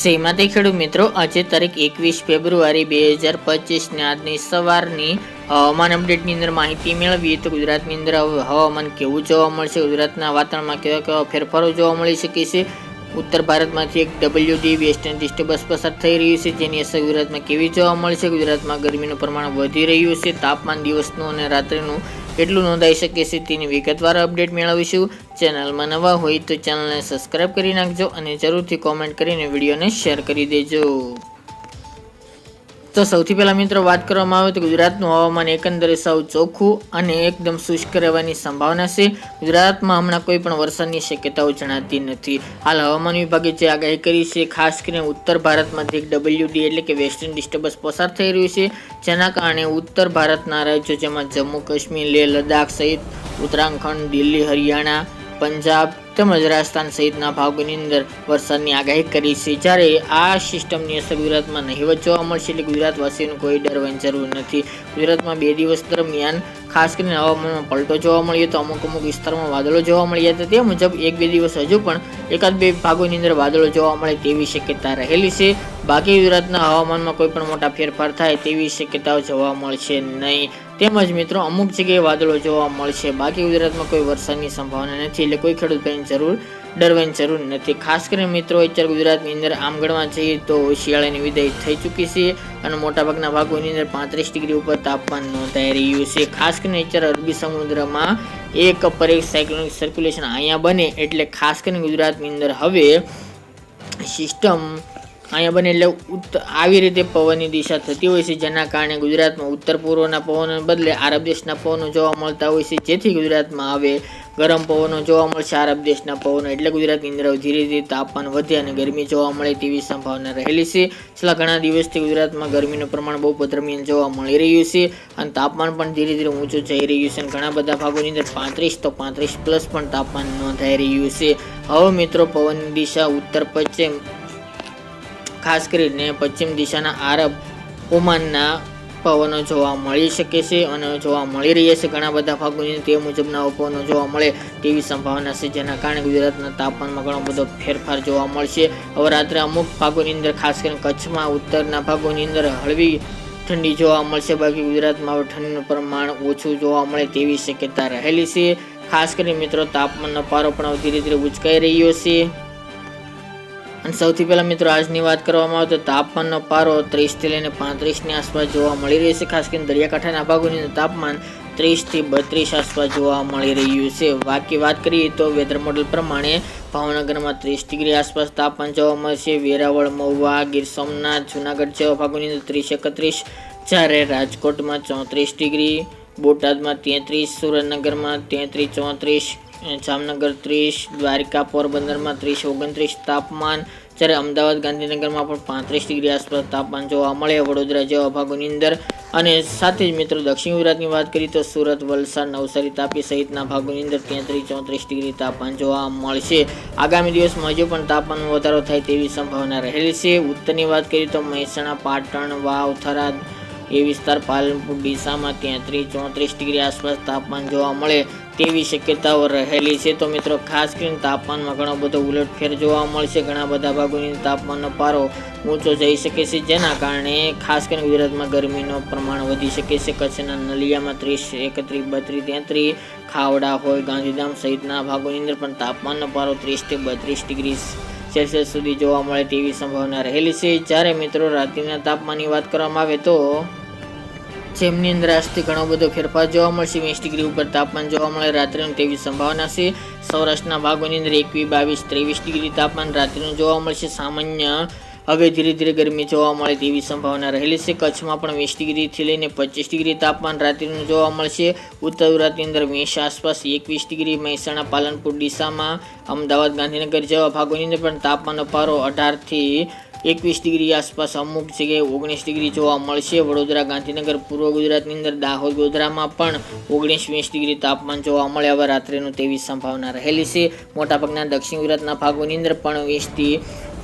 જય માતા ખેડૂત મિત્રો, આજે તારીખ 21 ફેબ્રુઆરી 2025 ને આજની સવારની હવામાન અપડેટની અંદર માહિતી મેળવીએ તો ગુજરાતની અંદર હવામાન કેવું જોવા મળશે, ગુજરાતના વાતાવરણમાં કેવા કેવા ફેરફારો જોવા મળી શકે છે, ઉત્તર ભારતમાંથી એક WD વેસ્ટર્ન ડિસ્ટર્બન્સ પસાર થઈ રહ્યું છે જેની અસર ગુજરાતમાં કેવી જોવા મળશે, ગુજરાતમાં ગરમીનું પ્રમાણ વધી રહ્યું છે, તાપમાન દિવસનું અને રાત્રિનું કેટલું નોંધાઈ શકે છે તેની વિગતવાર અપડેટ મેળવીશું। ચેનલમાં નવા હોય તો ચેનલને સબસ્ક્રાઇબ કરી નાખજો અને જરૂરથી કોમેન્ટ કરીને વિડીયોને શેર કરી દેજો। તો સૌથી પહેલા મિત્રો વાત કરવામાં આવે તો ગુજરાતનું હવામાન એકંદરે સાવ ચોખ્ખું અને એકદમ શુષ્ક રહેવાની સંભાવના છે। ગુજરાતમાં હમણાં કોઈ પણ વરસાદની શક્યતાઓ જણાતી નથી। હાલ હવામાન વિભાગે જે આગાહી કરી છે, ખાસ કરીને ઉત્તર ભારતમાંથી એક WD એટલે કે વેસ્ટર્ન ડિસ્ટર્બન્સ પસાર થઈ રહ્યું છે, જેના કારણે ઉત્તર ભારતના રાજ્યો જેમાં જમ્મુ કાશ્મીર, લેહ લદ્દાખ સહિત ઉત્તરાખંડ, દિલ્હી, હરિયાણા, પંજાબ તેમજ રાજસ્થાન સહિતના ભાગોની અંદર વરસાદની આગાહી કરી છે। જ્યારે આ સિસ્ટમની અસર ગુજરાતમાં નહીવત જોવા મળશે, એટલે ગુજરાતવાસીઓને કોઈ ડરવાની જરૂર નથી। ગુજરાતમાં 2 દિવસ દરમિયાન ખાસ કરીને હવામાનમાં પલટો જોવા મળ્યો તો અમુક વિસ્તારોમાં વાદળો જોવા મળ્યા હતા। તે મુજબ 1-2 દિવસ હજુ પણ એકાદ બે ભાગોની અંદર વાદળો જોવા મળે તેવી શક્યતા રહેલી છે। બાકી ગુજરાતના હવામાનમાં કોઈ પણ મોટા ફેરફાર થાય તેવી શક્યતાઓ જોવા મળશે નહીં। તેમજ મિત્રો અમુક જગ્યાએ વાદળો જોવા મળશે, બાકી ગુજરાતમાં કોઈ વરસાદની સંભાવના નથી, એટલે કોઈ ખેડૂત ભાઈની ડરવાની જરૂર નથી। ખાસ કરીને મિત્રો અત્યારે ગુજરાતની અંદર આમ ગણવા જઈએ તો શિયાળાની વિદાય થઈ ચૂકી છે અને મોટાભાગના ભાગોની અંદર 35 ડિગ્રી ઉપર તાપમાન નોંધાઈ રહ્યું છે। ખાસ કરીને અત્યારે અરબી સમુદ્રમાં એક પરેખ સાયક્લોનિક સર્ક્યુલેશન અહીંયા બને એટલે ખાસ કરીને ગુજરાતની અંદર હવે સિસ્ટમ અહીંયા બને એટલે આવી રીતે પવનની દિશા થતી હોય છે, જેના કારણે ગુજરાતમાં ઉત્તર પૂર્વના પવનોને બદલે આરબ દેશના પવનો જોવા મળતા હોય છે, જેથી ગુજરાતમાં હવે ગરમ પવનો જોવા મળશે, આરબ દેશના પવનો, એટલે ગુજરાતની અંદર ધીરે ધીરે તાપમાન વધે અને ગરમી જોવા મળે તેવી સંભાવના રહેલી છે। છેલ્લા ઘણા દિવસથી ગુજરાતમાં ગરમીનું પ્રમાણ બહુ દરમિયાન જોવા મળી રહ્યું છે અને તાપમાન પણ ધીરે ધીરે ઊંચું જઈ રહ્યું છે અને ઘણા બધા ભાગોની અંદર 35 તો 35 પ્લસ પણ તાપમાન નોંધાઈ રહ્યું છે। હવે મિત્રો પવનની દિશા ઉત્તર પશ્ચિમ, ખાસ કરીને પશ્ચિમ દિશાના આરબ ઓમાનના પવનો જોવા મળી શકે છે અને જોવા મળી રહ્યા છે ઘણા બધા ભાગોની તે મુજબના પવનો જોવા મળે તેવી સંભાવના છે, જેના કારણે ગુજરાતના તાપમાનમાં ઘણો બધો ફેરફાર જોવા મળશે। હવે રાત્રે અમુક ભાગોની અંદર ખાસ કરીને કચ્છમાં ઉત્તરના ભાગોની અંદર હળવી ઠંડી જોવા મળશે, બાકી ગુજરાતમાં હવે ઠંડીનું પ્રમાણ ઓછું જોવા મળે તેવી શક્યતા રહેલી છે। ખાસ કરીને મિત્રો તાપમાનનો પારો પણ ધીરે ધીરે ઉંચકાઈ રહ્યો છે અને સૌથી પહેલા મિત્રો આજની વાત કરવામાં આવે તો તાપમાનનો પારો 30 થી લઈને 35 ની આસપાસ જોવા મળી રહેશે। ખાસ કરીને દરિયાકાંઠાના ભાગોની તાપમાન 30 થી 32 આસપાસ જોવા મળી રહ્યું છે। બાકી વાત કરીએ તો વેધર મોડેલ પ્રમાણે ભાવનગરમાં 30 ડિગ્રી આસપાસ તાપમાન જોવા મળશે, વેરાવળ, મહુવા, ગીર સોમનાથ, જુનાગઢ જેવા ભાગોની અંદર 30-31, જ્યારે રાજકોટમાં 34 ડિગ્રી, બોટાદમાં 33, સુરેન્દ્રનગરમાં 33-34, જામનગર 30, દ્વારિકા, પોરબંદરમાં 30-29 તાપમાન, જ્યારે અમદાવાદ, ગાંધીનગરમાં પણ 35 ડિગ્રી આસપાસ તાપમાન જોવા મળે, વડોદરા જેવા ભાગોની અંદર। અને સાથે જ મિત્રો દક્ષિણ ગુજરાતની વાત કરીએ તો સુરત, વલસાડ, નવસારી, તાપી સહિતના ભાગોની અંદર 33-34 ડિગ્રી તાપમાન જોવા મળશે। આગામી દિવસમાં હજુ પણ તાપમાનમાં વધારો થાય તેવી સંભાવના રહેલી છે। ઉત્તરની વાત કરીએ તો મહેસાણા, પાટણ, વાવ, થરાદ એ વિસ્તાર, પાલનપુર, ડીસામાં 33-34 ડિગ્રી આસપાસ તાપમાન જોવા મળે તેવી શક્યતાઓ રહેલી છે। તો મિત્રો ખાસ કરીને તાપમાનમાં ઘણો બધો ઉલટફેર જોવા મળશે, ઘણા બધા ભાગોની તાપમાનનો પારો ઊંચો જઈ શકે છે, જેના કારણે ખાસ કરીને ગુજરાતમાં ગરમીનું પ્રમાણ વધી શકે છે। કચ્છના નલિયામાં 30, 31, 32, 33, ખાવડા હોય, ગાંધીધામ સહિતના ભાગોની અંદર પણ તાપમાનનો પારો 30 થી 32 ડિગ્રી સેલ્સિયસ સુધી જોવા મળે તેવી સંભાવના રહેલી છે। જ્યારે મિત્રો રાત્રિના તાપમાનની વાત કરવામાં આવે તો જેમની અંદર આજથી ઘણો બધો ફેરફાર જોવા મળશે, 20 ડિગ્રી ઉપર તાપમાન જોવા મળે રાત્રિનું તેવી સંભાવના છે। સૌરાષ્ટ્રના ભાગોની અંદર 21, 22, 23 ડિગ્રી તાપમાન રાત્રિનું જોવા મળશે, સામાન્ય હવે ધીરે ધીરે ગરમી જોવા મળે તેવી સંભાવના રહેલી છે। કચ્છમાં પણ 20 ડિગ્રીથી લઈને 25 ડિગ્રી તાપમાન રાત્રિનું જોવા મળશે। ઉત્તર ગુજરાતની અંદર 20 આસપાસ 21 ડિગ્રી, મહેસાણા, પાલનપુર, ડીસામાં, અમદાવાદ, ગાંધીનગર જેવા ભાગોની અંદર પણ તાપમાનનો પારો 18 થી 21 ડિગ્રી આસપાસ, અમુક જગ્યાએ 19 ડિગ્રી જોવા મળશે। વડોદરા, ગાંધીનગર, પૂર્વ ગુજરાતની અંદર દાહોદ, ગોધરામાં પણ 19-20 ડિગ્રી તાપમાન જોવા મળે હવે રાત્રિનું તેવી સંભાવના રહેલી છે। મોટાભાગના દક્ષિણ ગુજરાતના ભાગોની અંદર પણ 20 થી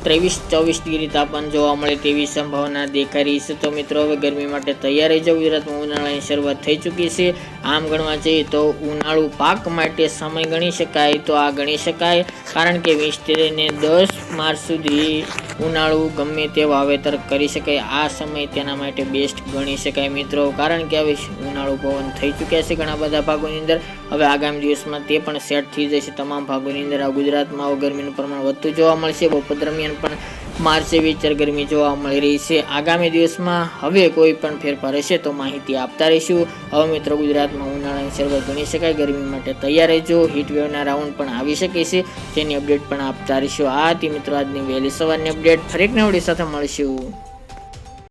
23-24 ડિગ્રી તાપમાન જોવા મળે તેવી સંભાવના દેખાઈ રહી છે। તો મિત્રો હવે ગરમી માટે તૈયાર રહી જાવ, ગુજરાતમાં ઉનાળાની શરૂઆત થઈ ચૂકી છે। આમ ગણવા જઈએ તો ઉનાળુ પાક માટે સમય ગણી શકાય તો આ ગણી શકાય, કારણ કે 20 થી લઈને 10 માર્ચ સુધી ઉનાળુ ગમે તે વાવેતર કરી શકાય. આ સમય તેના માટે બેસ્ટ ગણી શકાય મિત્રો, કારણ કે હવે ઉનાળુ પવન થઈ ચૂક્યા છે ઘણા બધા ભાગોની અંદર. હવે આગામી દિવસમાં તે પણ સેટ થઈ જશે તમામ ભાગોની અંદર. આ ગુજરાતમાં હવે ગરમીનું પ્રમાણ વધતું જોવા મળશે. બપોર દરમિયાન પણ માર્ચે વિચાર ગરમી જોવા મળી રહી છે. આગામી દિવસમાં હવે કોઈ પણ ફેરફાર હશે તો માહિતી આપતા રહીશું. હવે મિત્રો ગુજરાતમાં ઉનાળાની શરૂઆત ગણી શકાય. ગરમી માટે તૈયાર રહેજો. હીટવેવના રાઉન્ડ પણ આવી શકે છે, તેની અપડેટ પણ આપતા રહીશું. આ હતી મિત્રો આજની વહેલી સવારની અપડેટ. ફરી એક નવી સાથે મળીશું.